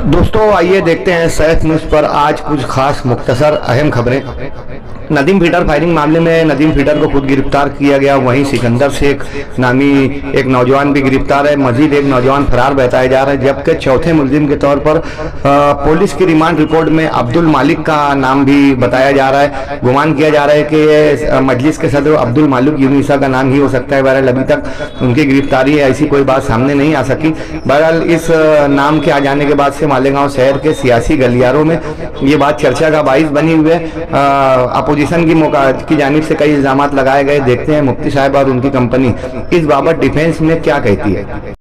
दोस्तों आइए देखते हैं सैफ न्यूज़ पर आज कुछ खास मुख्तसर अहम खबरें। नदीम फीडर फायरिंग मामले में नदीम फीडर को खुद गिरफ्तार किया गया, वहीं सिकंदर शेख नामी एक नौजवान भी गिरफ्तार है। मजीद एक नौजवान फरार बताया जा रहा है, जबकि चौथे मुलजिम के तौर पर पुलिस की रिमांड रिपोर्ट में अब्दुल मालिक का नाम भी बताया जा रहा है। गुमान किया जा रहा है कि मजलिस के सदर अब्दुल मालिक यूनिसा का नाम ही हो सकता है। बहरहाल अभी तक उनकी गिरफ्तारी है ऐसी कोई बात सामने नहीं आ सकी। बहरहाल इस नाम के आ जाने के बाद से मालेगांव शहर के सियासी गलियारों में ये बात चर्चा का बाइस बनी हुई है। अपोजिशन की जानिब से कई इल्जामात लगाए गए। देखते हैं मुफ्ती साहब और उनकी कंपनी इस बाबत डिफेंस में क्या कहती है।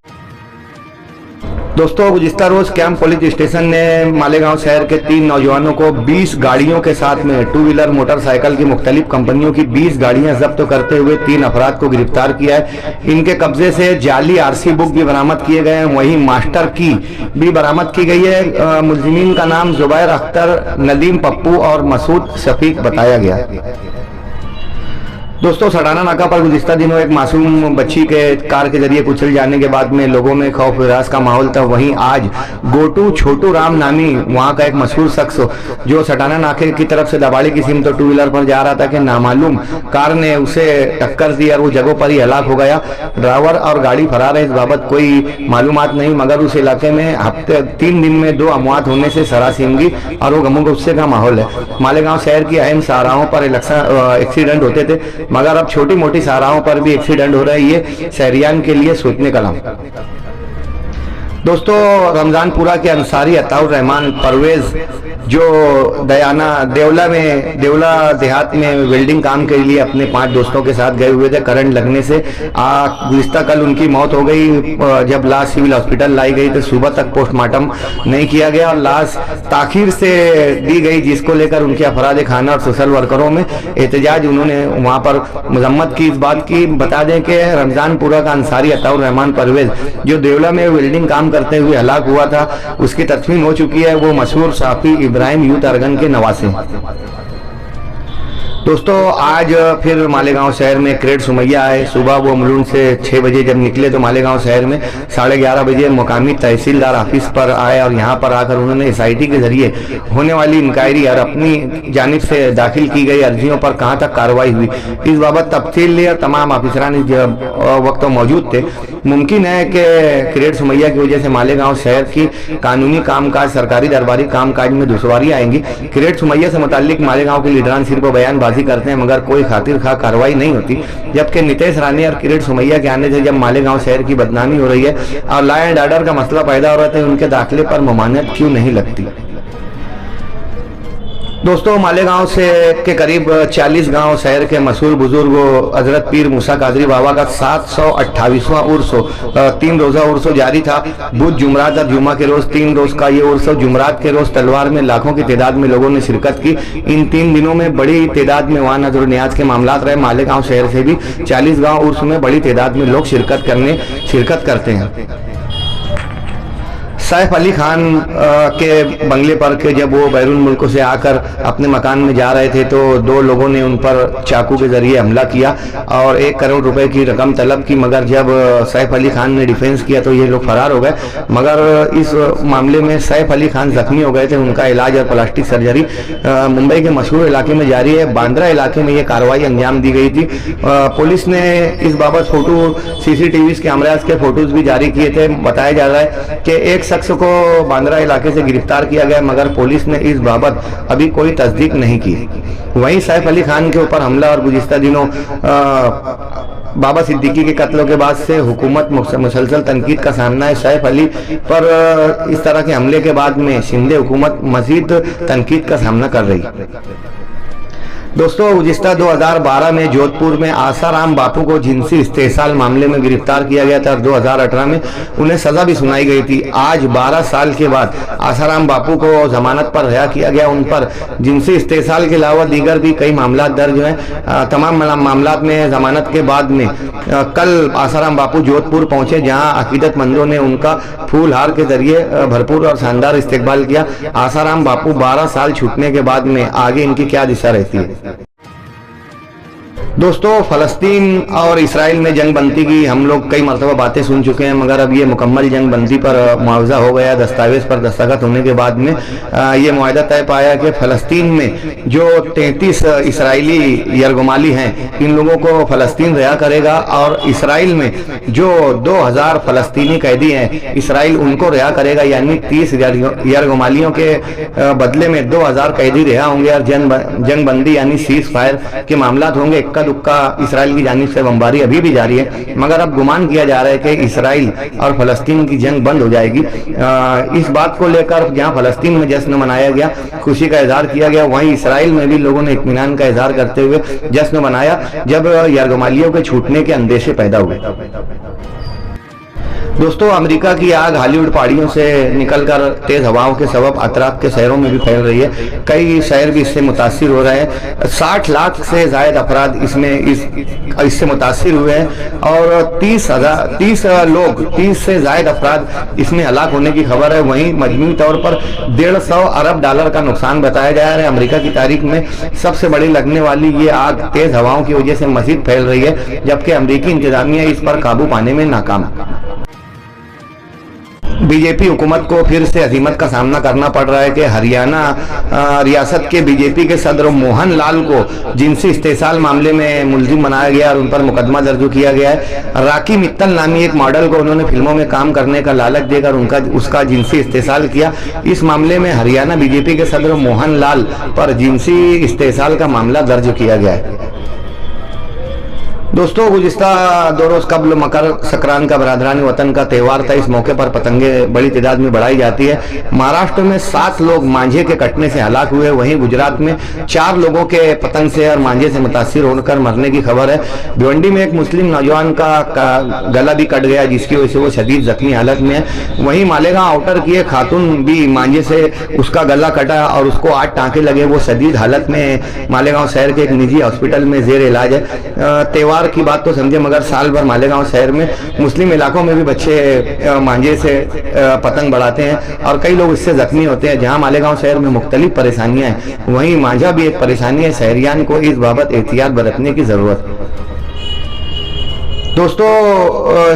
दोस्तों गुज़िश्ता रोज कैंप पुलिस स्टेशन ने मालेगांव शहर के 3 नौजवानों को 20 गाड़ियों के साथ में 2 व्हीलर मोटरसाइकिल की मुख्तलिफ कंपनियों की 20 गाड़ियां जब्त करते हुए 3 अफराद को गिरफ्तार किया है। इनके कब्जे से जाली आरसी बुक भी बरामद किए गए हैं, वहीं मास्टर की भी बरामद की गई है। मुलजिमीन का नाम जुबैर अख्तर, नदीम पप्पू और मसूद शफीक बताया गया है। दोस्तों सड़ाना नाका पर गुज़िश्ता दिनों एक मासूम बच्ची के कार के जरिए कुचल जाने के बाद में लोगों में खौफ विरास का माहौल था। वहीं आज गोटू छोटू राम नामी वहां का एक मशहूर शख्स जो सटाना नाके की तरफ से दबाड़ी की सिम तो 2 व्हीलर पर जा रहा था कि नामालूम कार ने उसे टक्कर दी और वो जगह पर ही हलाक हो गया। ड्राइवर और गाड़ी फरार है, इस बाबत कोई मालूमात नहीं, मगर उस इलाके में हफ्ते 3 दिन में 2 अमवात होने से सरासिमगी और वो गमो गुस्से का माहौल है। मालेगांव शहर की अहम शाहराहों पर एक्सीडेंट होते थे, मगर अब छोटी मोटी शाहराहों पर भी एक्सीडेंट हो रहा है। ये शहरियान के लिए सोचने का लम्हा। दोस्तों रमजानपुरा के अंसारी अताउर रहमान परवेज जो देवला देहात में वेल्डिंग काम के लिए अपने 5 दोस्तों के साथ गए हुए थे, करंट लगने से गुज़िश्ता कल उनकी मौत हो गई। जब लाश सिविल हॉस्पिटल लाई गई तो सुबह तक पोस्टमार्टम नहीं किया गया और लाश ताखीर से दी गई, जिसको लेकर उनके अफराद खाना और सोशल वर्करों में एहतजाज उन्होंने वहां पर मजम्मत की। इस बात की बता दें कि रमजानपुरा का अंसारी अताउर रहमान परवेज जो देवला में वेल्डिंग काम करते हुए हलाक हुआ था, उसकी तदफीन हो चुकी है। वो मशहूर साफी इब्राहिम यूथ अरगन के नवासे। दोस्तों आज फिर मालेगांव शहर में क्रेड सुमैया आए। सुबह वो मुलुंड से 6 बजे जब निकले तो मालेगांव शहर में 11:30 बजे मुकामी तहसीलदार ऑफिस पर आए और यहाँ पर आकर उन्होंने SIT के जरिए होने वाली इंक्वायरी और अपनी जानिब से दाखिल की गई अर्जियों पर कहाँ तक कार्रवाई हुई इस बाबत तफसील ली और तमाम ऑफिसरान वक्त मौजूद थे। मुमकिन है कि क्रेड सुमैया की वजह से मालेगांव शहर की कानूनी कामकाज सरकारी दरबारी कामकाज में दुश्वारी आएंगी। क्रेड सुमैया से मुताल्लिक मालेगांव के लीडरान सिर्फ बयानबाजी करते हैं मगर कोई खातिर खा कार्रवाई नहीं होती, जबकि नितेश रानी और क्रेड सुमैया के आने से जब मालेगांव शहर की बदनामी हो रही है और लॉ एंड ऑर्डर का मसला पैदा हो रहा है, उनके दाखिले पर ममानियत क्यों नहीं लगती। दोस्तों मालेगांव से के करीब 40 गांव शहर के मशहूर बुजुर्ग हजरत पीर मूसा कादरी बाबा का 728वां उर्स 3 रोजा उर्स जारी था। बुध जुमरात और जुमा के रोज 3 रोज का ये उर्स, जुमरात के रोज तलवार में लाखों की तादाद में लोगों ने शिरकत की। इन 3 दिनों में बड़ी तादाद में वहाँ नजर न्याज के मामला रहे। मालेगांव शहर से भी 40 गाँव उर्स में बड़ी तादाद में लोग शिरकत करते हैं। सैफ अली खान के बंगले पर के जब वो बैरून मुल्कों से आकर अपने मकान में जा रहे थे तो 2 लोगों ने उन पर चाकू के जरिए हमला किया और 1 करोड़ रुपए की रकम तलब की, मगर जब सैफ अली खान ने डिफेंस किया तो ये लोग फरार हो गए। मगर इस मामले में सैफ अली खान जख्मी हो गए थे, उनका इलाज और प्लास्टिक सर्जरी मुंबई के मशहूर इलाके में जारी है। बांद्रा इलाके में ये कार्रवाई अंजाम दी गई थी। पुलिस ने इस बाबत फोटो CCTV कैमराज के फोटोज भी जारी किए थे। बताया जा रहा है कि एक शख्स को बांद्रा इलाके से गिरफ्तार किया गया, मगर पुलिस ने इस बाबत अभी कोई तस्दीक नहीं की। वहीं सैफ अली खान के ऊपर हमला और गुज़िश्ता दिनों बाबा सिद्दीकी के कत्लों के बाद से हुकूमत मुसलसल तनकीद का सामना है। सैफ अली पर इस तरह के हमले के बाद में शिंदे हुकूमत मजीद तनकीद का सामना कर रही है। दोस्तों गुज़िश्ता 2012 में जोधपुर में आसाराम बापू को जिनसी इस्तेहसाल मामले में गिरफ्तार किया गया था और 2018 में उन्हें सजा भी सुनाई गई थी। आज 12 साल के बाद आसाराम बापू को जमानत पर रिहा किया गया। उन पर जिनसी इस्तेहसाल के अलावा दीगर भी कई मामला दर्ज हैं। तमाम मामला में जमानत के बाद में कल आसाराम बापू जोधपुर पहुंचे, जहां अकीदतमंदों ने उनका फूल हार के जरिए भरपूर और शानदार इस्तकबाल किया। आसाराम बापू 12 साल छूटने के बाद में आगे इनकी क्या दिशा रहती है। दोस्तों, फ़लस्तीन और इसराइल में जंग बंदी की हम लोग कई मरतबा बातें सुन चुके हैं, मगर अब ये मुकम्मल जंग बंदी पर मुआवजा हो गया। दस्तावेज़ पर दस्तखत होने के बाद में ये मुआहदा तय पाया कि फ़लस्तीन में जो 33 इसराइली यरगुमाली हैं, इन लोगों को फ़लस्तीन रिहा करेगा, और इसराइल में जो 2000 फ़लस्तीनी कैदी हैं, इसराइल उनको रिहा करेगा। यानी 30 यरगुमालियों के बदले में 2000 कैदी रिहा होंगे और जंग बंदी यानी सीज फायर के मामला होंगे। इक्का दुक्का इसराइल की जानिब से बमबारी अभी भी जारी है, मगर अब गुमान किया जा रहा है कि इसराइल और फ़लस्तीन की जंग बंद हो जाएगी। इस बात को लेकर जहां फ़लस्तीन में जश्न मनाया गया, खुशी का इजहार किया गया, वहीं इसराइल में भी लोगों ने इत्मीनान का इजहार करते हुए जश्न मनाया जब यरगुमालियों के छूटने के अंदेशे पैदा हुए। दोस्तों, अमेरिका की आग हॉलीवुड पहाड़ियों से निकलकर तेज हवाओं के सबब अतराफ के शहरों में भी फैल रही है। कई शहर भी इससे मुतासिर हो रहे हैं। 60 लाख से जायद अफराद इससे मुतासिर हुए हैं और 30 से जायद अफराद इसमें हलाक होने की खबर है। वहीं मजमूई तौर पर 150 अरब डॉलर का नुकसान बताया जा रहा है। अमेरिका की तारीख में सबसे बड़ी लगने वाली ये आग तेज हवाओं की वजह से मजीद फैल रही है, जबकि अमेरिकी इंतजामिया इस पर काबू पाने में नाकाम। बीजेपी हुकूमत को फिर से हजीमत का सामना करना पड़ रहा है कि हरियाणा रियासत के बीजेपी के सदर मोहन लाल को जिनसी इस्तेसाल मामले में मुलजिम बनाया गया और उन पर मुकदमा दर्ज किया गया है। राकी मित्तल नामी एक मॉडल को उन्होंने फिल्मों में काम करने का लालच देकर उसका जिनसी इस्तेसाल किया। इस मामले में हरियाणा बीजेपी के सदर मोहन लाल पर जिनसी इस्तेसाल का मामला दर्ज किया गया है। दोस्तों, गुज़िश्ता 2 रोज़ कबल मकर संक्रांत का बरादरान वतन का त्यौहार था। इस मौके पर पतंगे बड़ी तादाद में बढ़ाई जाती है। महाराष्ट्र में 7 लोग मांझे के कटने से हलाक हुए। वहीं गुजरात में 4 लोगों के पतंग से और मांझे से मुतासिर होकर मरने की खबर है। भिवंडी में एक मुस्लिम नौजवान का गला भी कट गया, जिसकी वजह से वो शदीद जख्मी हालत में है। वहीं मालेगांव आउटर की एक खातून भी मांझे से उसका गला कटा और उसको 8 टाँके लगे। वो शदीद हालत में मालेगांव शहर के एक निजी हॉस्पिटल में जेर इलाज है। त्यौहार की बात तो समझे, मगर साल भर मालेगांव शहर में मुस्लिम इलाकों में भी बच्चे मांझे से पतंग बढ़ाते हैं और कई लोग इससे जख्मी होते हैं। जहां मालेगांव शहर में मुख्तलिफ परेशानियां हैं, वहीं मांझा भी एक परेशानी है। शहरियान को इस बाबत एहतियात बरतने की जरूरत है। दोस्तों,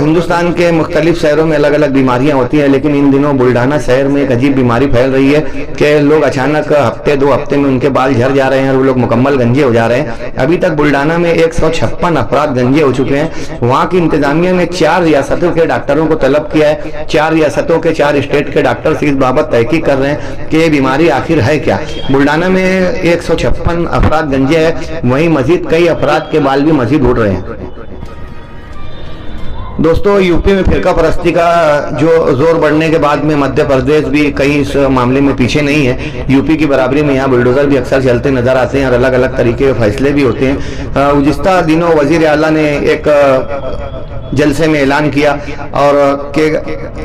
हिंदुस्तान के मुख्तलिफ शहरों में अलग अलग बीमारियां होती हैं, लेकिन इन दिनों बुल्ढाना शहर में एक अजीब बीमारी फैल रही है कि लोग अचानक हफ्ते 2 हफ्ते में उनके बाल झड़ जा रहे हैं और वो लोग मुकम्मल गंजे हो जा रहे हैं। अभी तक बुल्ढाना में 156 अफराद गंजे हो चुके हैं। वहाँ की इंतजामिया ने 4 रियासतों के डॉक्टरों को तलब किया है। 4 रियासतों के 4 स्टेट के डॉक्टर इस बाबत तहकीक कर रहे हैं कि ये बीमारी आखिर है क्या। बुल्ढाना में 156 अफराद गंजे है, वहीं मजीद कई अफराद के बाल भी मजीद उड़ रहे हैं। दोस्तों, यूपी में फिरका परस्ती का जो जोर बढ़ने के बाद में मध्य प्रदेश भी कहीं इस मामले में पीछे नहीं है। यूपी की बराबरी में यहाँ बुलडोजर भी अक्सर चलते नजर आते हैं और अलग अलग तरीके के फैसले भी होते हैं। गुज़िश्ता दिनों वजीर आला ने एक जलसे में ऐलान किया और के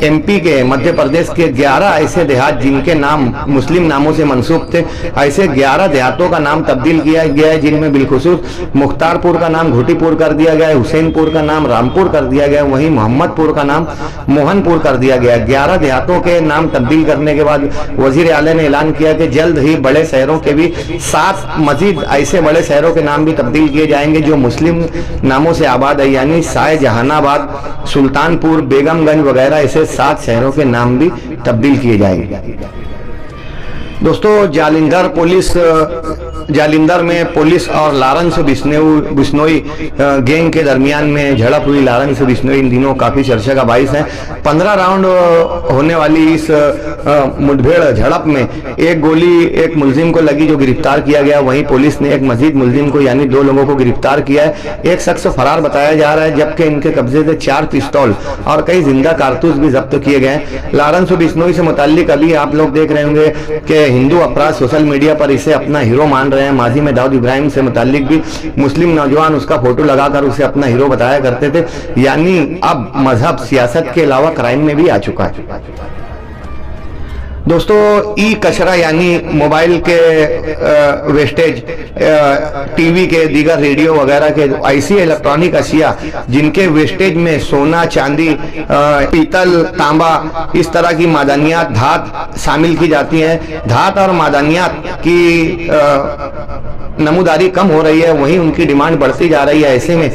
एमपी के मध्य प्रदेश के 11 ऐसे देहात जिनके नाम मुस्लिम नामों से मंसूब थे, ऐसे 11 देहातों का नाम तब्दील किया गया है, जिनमें बिलखुसूस मुख्तारपुर का नाम घोटीपुर कर दिया गया है, हुसैनपुर का नाम रामपुर कर दिया गया, वहीं मोहम्मदपुर का नाम मोहनपुर कर दिया गया। 11 देहातों के नाम तब्दील करने के बाद वजीर आला ने ऐलान किया कि जल्द ही बड़े शहरों के भी 7 मजीद ऐसे बड़े शहरों के नाम भी तब्दील किए जाएंगे जो मुस्लिम नामों से आबाद है, यानी शाहजहानाबाद, सुल्तानपुर, बेगमगंज वगैरह ऐसे 7 शहरों के नाम भी तब्दील किए जाएंगे। दोस्तों, जालिंधर में पुलिस और लारेंस बिश्नोई गैंग के दरमियान में झड़प हुई। लारेंस बिश्नोई इन दिनों काफी चर्चा का बाइस है। 15 राउंड होने वाली इस मुठभेड़ झड़प में एक गोली एक मुलजिम को लगी जो गिरफ्तार किया गया। वहीं पुलिस ने एक मजीद मुलजिम को यानी 2 लोगों को गिरफ्तार किया है। एक शख्स फरार बताया जा रहा है, जबकि इनके कब्जे से 4 पिस्तौल और कई जिंदा कारतूस भी जब्त किए गए हैं। लारेंस बिश्नोई से मुताल्लिक अभी आप लोग देख रहे होंगे कि हिंदू अपराध सोशल मीडिया पर इसे अपना हीरो मान रहे हैं। माजी में दाऊद इब्राहिम से मुताल्लिक भी मुस्लिम नौजवान उसका फोटो लगाकर उसे अपना हीरो बताया करते थे। यानी अब मजहब सियासत के अलावा क्राइम में भी आ चुका है। दोस्तों, ई कचरा यानी मोबाइल के वेस्टेज, टीवी के, दीगर रेडियो वगैरह के ऐसी इलेक्ट्रॉनिक अशिया जिनके वेस्टेज में सोना, चांदी, पीतल, तांबा, इस तरह की मादनियात, धात शामिल की जाती हैं। धात और मादनियात की नमूदारी कम हो रही है, वहीं उनकी डिमांड बढ़ती जा रही है। ऐसे में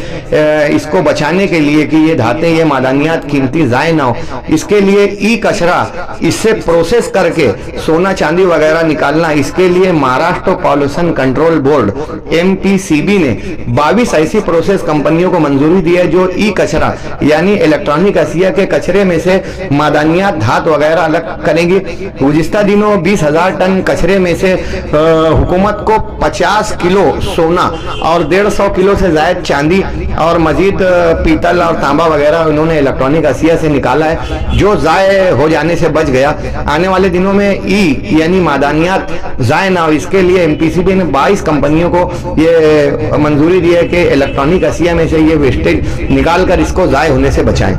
इसको बचाने के लिए कि ये धातें, ये मादनियात कीमती ज़ाय ना हो, इसके लिए ई कचरा, इससे प्रोसेस करके सोना चांदी वगैरह निकालना, इसके लिए Maharashtra pollution control board MPCB ने 22 ऐसी प्रोसेस कंपनियों को मंजूरी दी है जो ई कचरा यानी इलेक्ट्रॉनिक अशिया के कचरे में से मादनियात, धात वगैरह अलग करेंगी। गुज़िश्ता दिनों 20,000 टन कचरे में से हुकूमत को 50 किलो सोना और 150 किलो से ज्यादा चांदी और मजीद पीतल और तांबा वगैरह उन्होंने इलेक्ट्रॉनिक अशिया से निकाला है, जो ज़ाय हो जाने से बच गया। आने वाले दिनों में ई यानी मादनियात ज़ाय ना हो, इसके लिए MPCB ने 22 कंपनियों को ये मंजूरी दी है कि इलेक्ट्रॉनिक अशिया में से ये वेस्टेज निकाल कर इसको ज़ाय होने से बचाएं।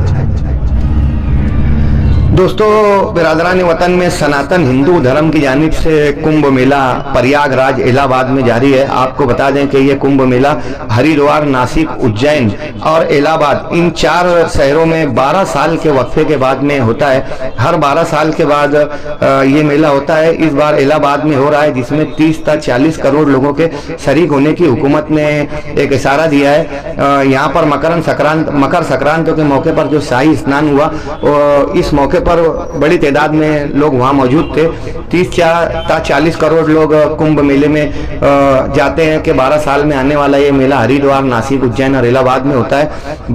दोस्तों, बिरादरान वतन में सनातन हिंदू धर्म की जानिब से कुंभ मेला प्रयागराज इलाहाबाद में जारी है। आपको बता दें कि ये कुंभ मेला हरिद्वार, नासिक, उज्जैन और इलाहाबाद इन 4 शहरों में 12 साल के वक्फे के बाद में होता है। हर 12 साल के बाद ये मेला होता है। इस बार इलाहाबाद में हो रहा है, जिसमें 30 से 40 करोड़ लोगों के शरीक होने की हुकूमत ने एक इशारा दिया है। यहाँ पर मकर संक्रांति के मौके पर जो शाही स्नान हुआ, इस मौके पर बड़ी तादाद में लोग वहां मौजूद थे। 30 से 40 करोड़ लोग कुंभ मेले में जाते हैं कि 12 साल में आने वाला ये मेला हरिद्वार, नासिक, उज्जैन और इलाहाबाद में होता है।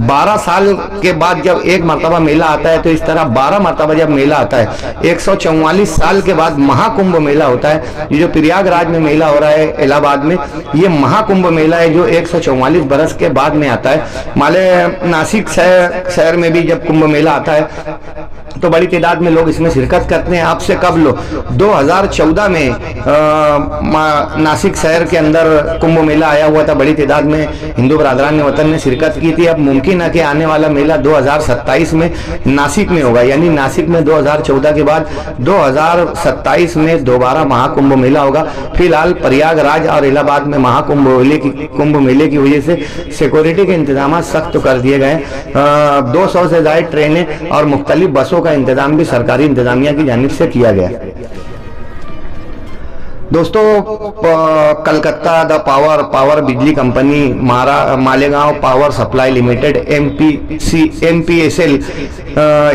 12 साल के बाद जब एक मरतबा मेला आता है, तो इस तरह 12 मरतबा जब मेला आता है, 144 साल के बाद महाकुंभ मेला होता है। ये जो प्रयागराज में मेला हो रहा है इलाहाबाद में, ये महाकुंभ मेला है जो 144 बरस के बाद में आता है। माले नासिक शहर में भी जब कुंभ मेला आता है तो बड़ी तादाद में लोग इसमें शिरकत करते हैं। आपसे कबल 2014 में नासिक शहर के अंदर कुंभ मेला आया हुआ था, बड़ी तादाद में हिंदू बरादरान वतन ने शिरकत की थी। अब मुमकिन है कि आने वाला मेला 2027 में नासिक में होगा, यानी नासिक में 2014 के बाद 2027 में दोबारा महाकुंभ मेला होगा। फिलहाल प्रयागराज और इलाहाबाद में कुंभ मेले की वजह से सिक्योरिटी के इंतजाम सख्त कर दिए गए। 200 से ज्यादा ट्रेनें और मुख्तलिफ बसों का इंतजाम भी सरकारी इंतजामिया की जानिब से किया गया। दोस्तों, कलकत्ता द पावर बिजली company, Malegaon power supply limited MPSL,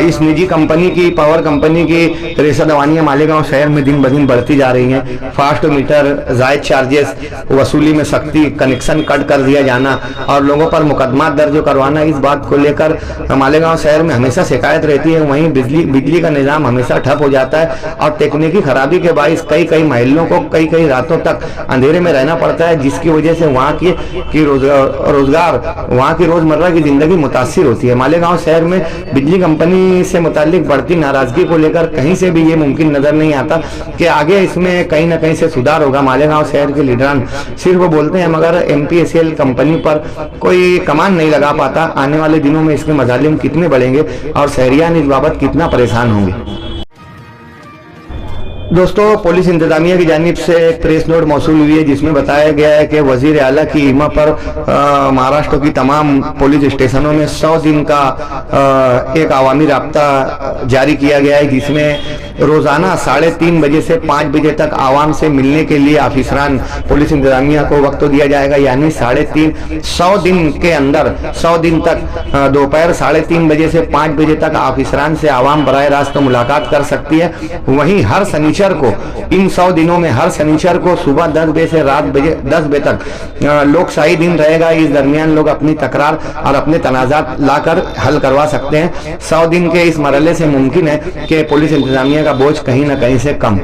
इस निजी कंपनी की पावर कंपनी की रेशदवानियां मालेगांव शहर में दिन ब दिन बढ़ती जा रही हैं। फास्ट मीटर, जायद चार्जेस वसूली में सख्ती, कनेक्शन कट कर दिया जाना और लोगों पर मुकदमा दर्ज करवाना, इस बात को लेकर मालेगांव शहर में हमेशा शिकायत रहती है। वहीं बिजली का निज़ाम हमेशा ठप हो जाता है और तकनीकी खराबी के बायस कई महलों को कई रातों तक अंधेरे में रहना पड़ता है, जिसकी वजह से वहाँ की रोजगार, वहाँ की रोजमर्रा की जिंदगी मुतासिर होती है। मालेगांव शहर में बिजली कंपनी से मुतालिक बढ़ती नाराजगी को लेकर कहीं से भी ये मुमकिन नजर नहीं आता कि आगे इसमें कहीं ना कहीं से सुधार होगा। मालेगांव शहर के लीडरान सिर्फ बोलते हैं, मगर MPSL कंपनी पर कोई कमान नहीं लगा पाता। आने वाले दिनों में इसके मजालिम कितने बढ़ेंगे और शहरियान इस बाबत कितना परेशान होंगे। दोस्तों, पुलिस इंतजामिया की जानिब से एक प्रेस नोट मौसूल हुई है, जिसमें बताया गया है कि वजीर आला की इमा पर महाराष्ट्र की तमाम पुलिस स्टेशनों में 100 दिन का एक अवामी राब्ता जारी किया गया है, जिसमें रोजाना 3:30 बजे से 5 बजे तक आवाम से मिलने के लिए ऑफिसरान पुलिस इंतजामिया को वक्त दिया जाएगा। यानी 3:30 100 दिन के अंदर 100 दिन तक दोपहर 3:30 बजे से 5 बजे तक ऑफिसरान से आवाम बराह रास्त मुलाकात कर सकती है। वहीं हर शनिचर को, इन 100 दिनों में हर शनिचर को सुबह 10 बजे से रात 10 बजे तक लोकशाही दिन रहेगा। इस दरमियान लोग अपनी तकरार और अपने तनाजात लाकर हल करवा सकते हैं। 100 दिन के इस मरहले से मुमकिन है कि पुलिस इंतजामिया का बोझ कहीं ना कहीं से कम